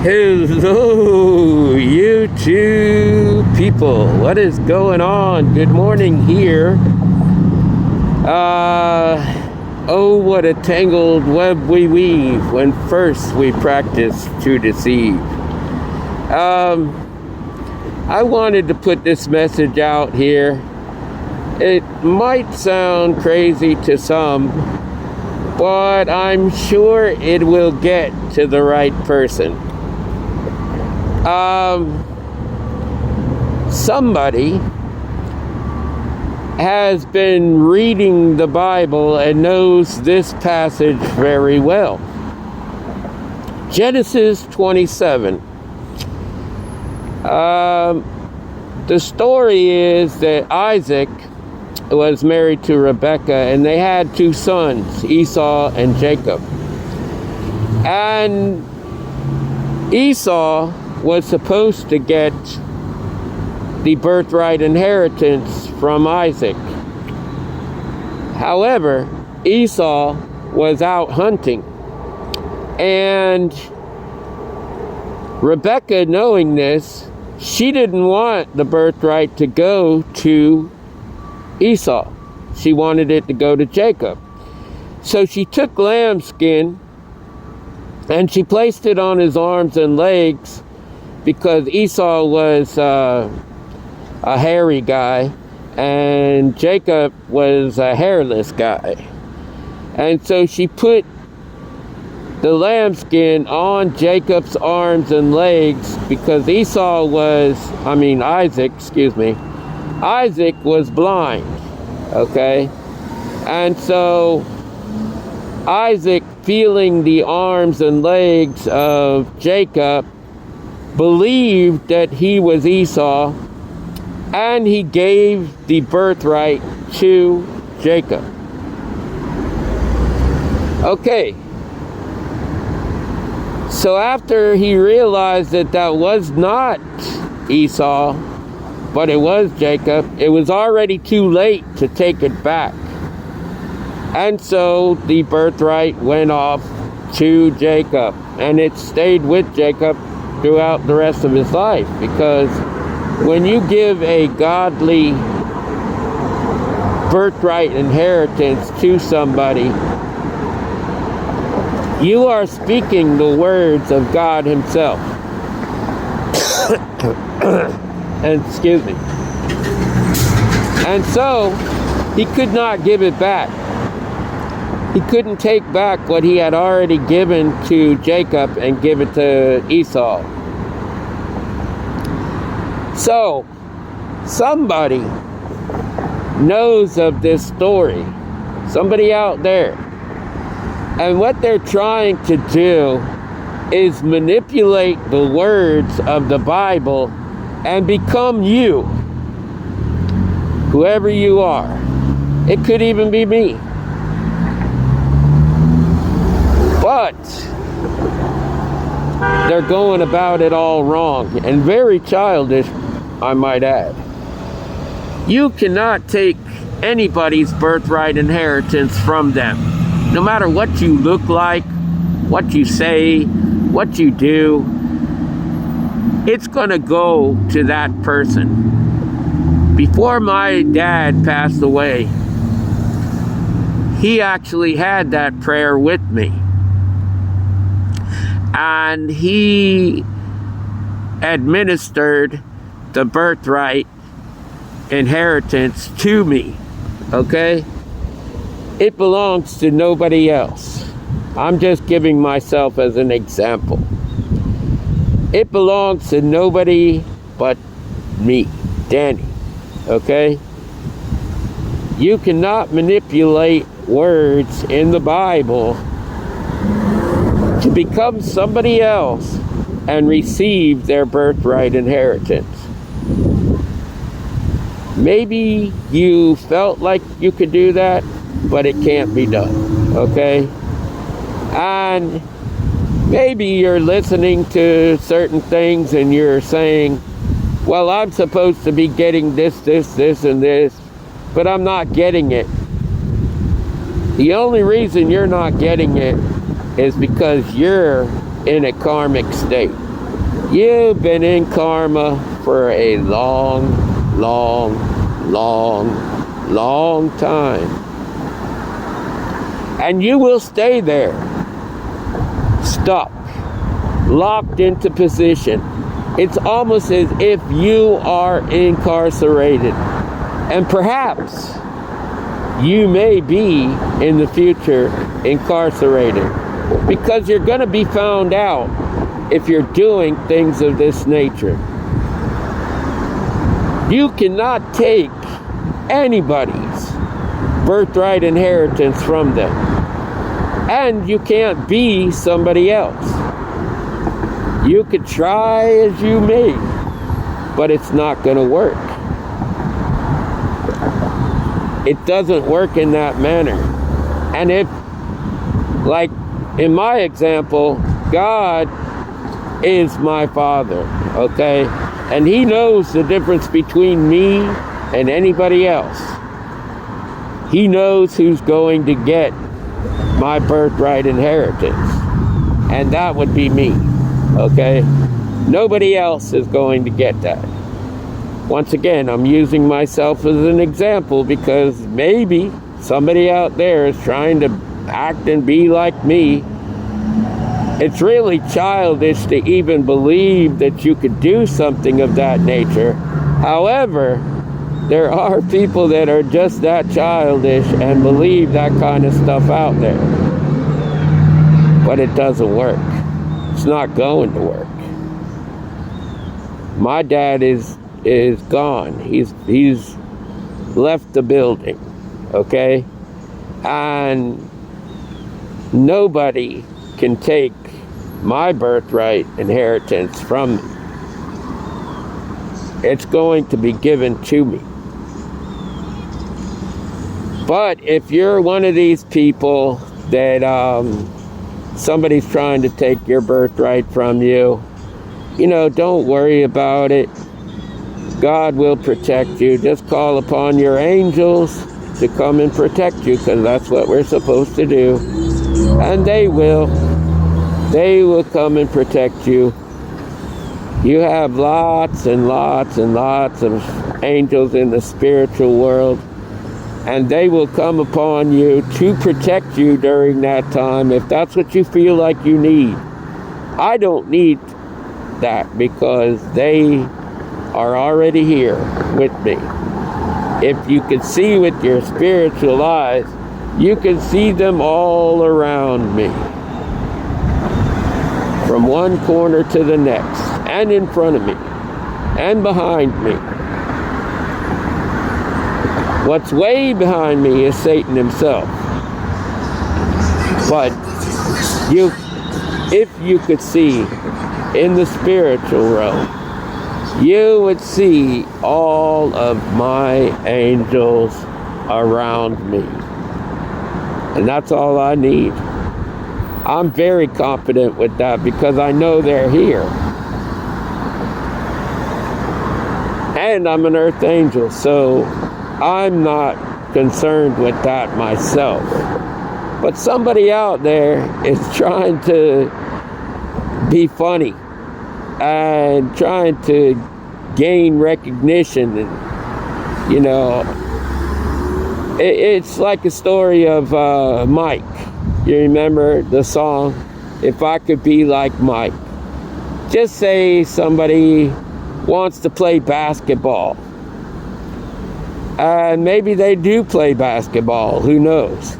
Hello, YouTube people. What is going on? Good morning here. Oh, what a tangled web we weave when first we practice to deceive. I wanted to put this message out here. It might sound crazy to some, but I'm sure it will get to the right person. Somebody has been reading the Bible and knows this passage very well. Genesis 27. The story is that Isaac was married to Rebekah, and they had two sons, Esau and Jacob. And Esau was supposed to get the birthright inheritance from Isaac. However, Esau was out hunting, and Rebekah, knowing this, she didn't want the birthright to go to Esau. She wanted it to go to Jacob. So she took lambskin and she placed it on his arms and legs, because Esau was a hairy guy and Jacob was a hairless guy. And so she put the lambskin on Jacob's arms and legs, because Isaac was blind, okay? And so Isaac, feeling the arms and legs of Jacob, believed that he was Esau, and he gave the birthright to Jacob. Okay. So after he realized that that was not Esau, but it was Jacob, it was already too late to take it back. And so the birthright went off to Jacob, and it stayed with Jacob throughout the rest of his life, because when you give a godly birthright inheritance to somebody, you are speaking the words of God himself. And excuse me. And so he could not give it back. He couldn't take back what he had already given to Jacob and give it to Esau. So somebody knows of this story. Somebody out there. And what they're trying to do is manipulate the words of the Bible and become you, whoever you are. It could even be me. But they're going about it all wrong, and very childish, I might add. You cannot take anybody's birthright inheritance from them. No matter what you look like, what you say, what you do, it's going to go to that person. Before my dad passed away, he actually had that prayer with me. And he administered the birthright inheritance to me, okay? It belongs to nobody else. I'm just giving myself as an example. It belongs to nobody but me, Danny, okay? You cannot manipulate words in the Bible to become somebody else and receive their birthright inheritance. Maybe you felt like you could do that, but it can't be done, okay? And maybe you're listening to certain things and you're saying, well, I'm supposed to be getting this, and this, but I'm not getting it. The only reason you're not getting it is because you're in a karmic state. You've been in karma for a long, long, long, long time. And you will stay there, stuck, locked into position. It's almost as if you are incarcerated. And perhaps you may be in the future incarcerated, because you're going to be found out if you're doing things of this nature. You cannot take anybody's birthright inheritance from them. And you can't be somebody else. You could try as you may, but it's not going to work. It doesn't work in that manner. And if, like in my example, God is my Father, okay? And He knows the difference between me and anybody else. He knows who's going to get my birthright inheritance. And that would be me, okay? Nobody else is going to get that. Once again, I'm using myself as an example because maybe somebody out there is trying to act and be like me. It's really childish to even believe that you could do something of that nature. However, there are people that are just that childish and believe that kind of stuff out there. But it doesn't work. It's not going to work. My dad is gone. He's left the building, okay? And nobody can take my birthright inheritance from me. It's going to be given to me. But if you're one of these people that somebody's trying to take your birthright from you, don't worry about it. God will protect you. Just call upon your angels to come and protect you, because that's what we're supposed to do. And they will. They will come and protect you. You have lots and lots and lots of angels in the spiritual world, and they will come upon you to protect you during that time if that's what you feel like you need. I don't need that because they are already here with me. If you could see with your spiritual eyes, you can see them all around me, from one corner to the next, and in front of me, and behind me. What's way behind me is Satan himself. But if you could see in the spiritual realm, you would see all of my angels around me. And that's all I need. I'm very confident with that because I know they're here. And I'm an earth angel, so I'm not concerned with that myself. But somebody out there is trying to be funny and trying to gain recognition. And, it's like a story of Mike. You remember the song, If I Could Be Like Mike? Just say somebody wants to play basketball. And maybe they do play basketball, who knows?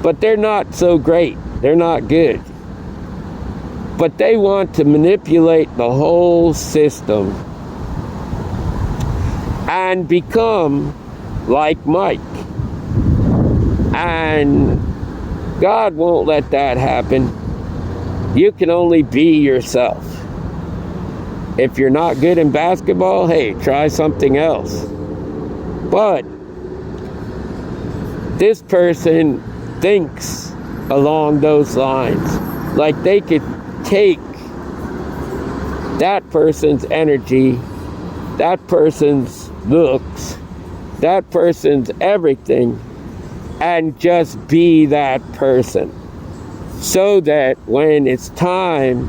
But they're not so great. They're not good. But they want to manipulate the whole system and become like Mike. And God won't let that happen. You can only be yourself. If you're not good in basketball, hey, try something else. But this person thinks along those lines, like they could take that person's energy, that person's looks, that person's everything, and just be that person. So that when it's time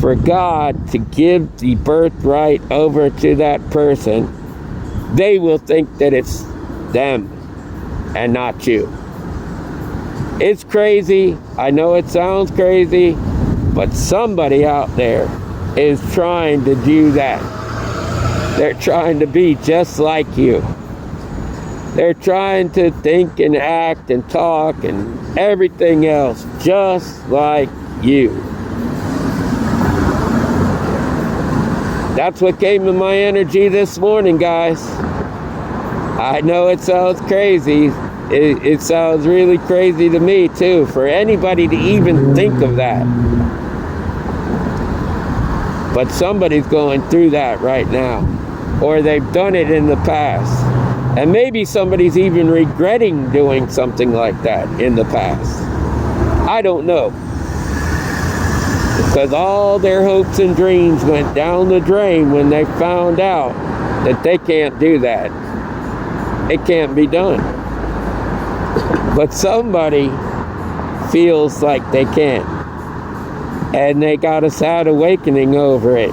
for God to give the birthright over to that person, they will think that it's them and not you. It's crazy. I know it sounds crazy, but somebody out there is trying to do that. They're trying to be just like you. They're trying to think and act and talk and everything else just like you. That's what came in my energy this morning, guys. I know it sounds crazy. It sounds really crazy to me, too, for anybody to even think of that. But somebody's going through that right now. Or they've done it in the past. And maybe somebody's even regretting doing something like that in the past. I don't know. Because all their hopes and dreams went down the drain when they found out that they can't do that. It can't be done. But somebody feels like they can. And they got a sad awakening over it.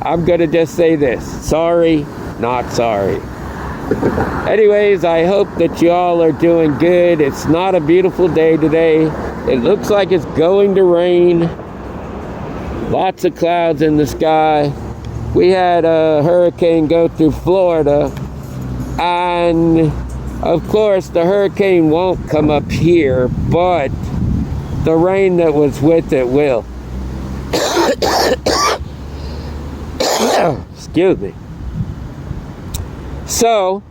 I'm going to just say this. Sorry, not sorry. Anyways, I hope that you all are doing good. It's not a beautiful day today. It looks like it's going to rain. Lots of clouds in the sky. We had a hurricane go through Florida. And, of course, the hurricane won't come up here, but the rain that was with it will. Excuse me. So,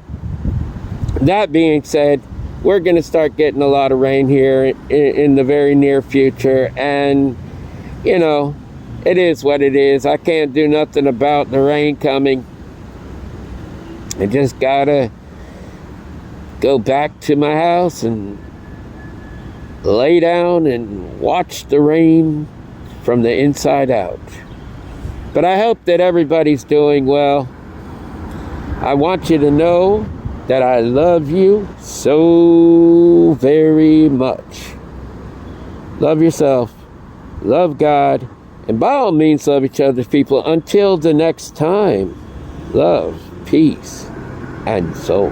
that being said, we're going to start getting a lot of rain here in the very near future. And, you know, it is what it is. I can't do nothing about the rain coming. I just got to go back to my house and lay down and watch the rain from the inside out. But I hope that everybody's doing well. I want you to know that I love you so very much. Love yourself. Love God. And by all means, love each other, people. Until the next time, love, peace, and soul.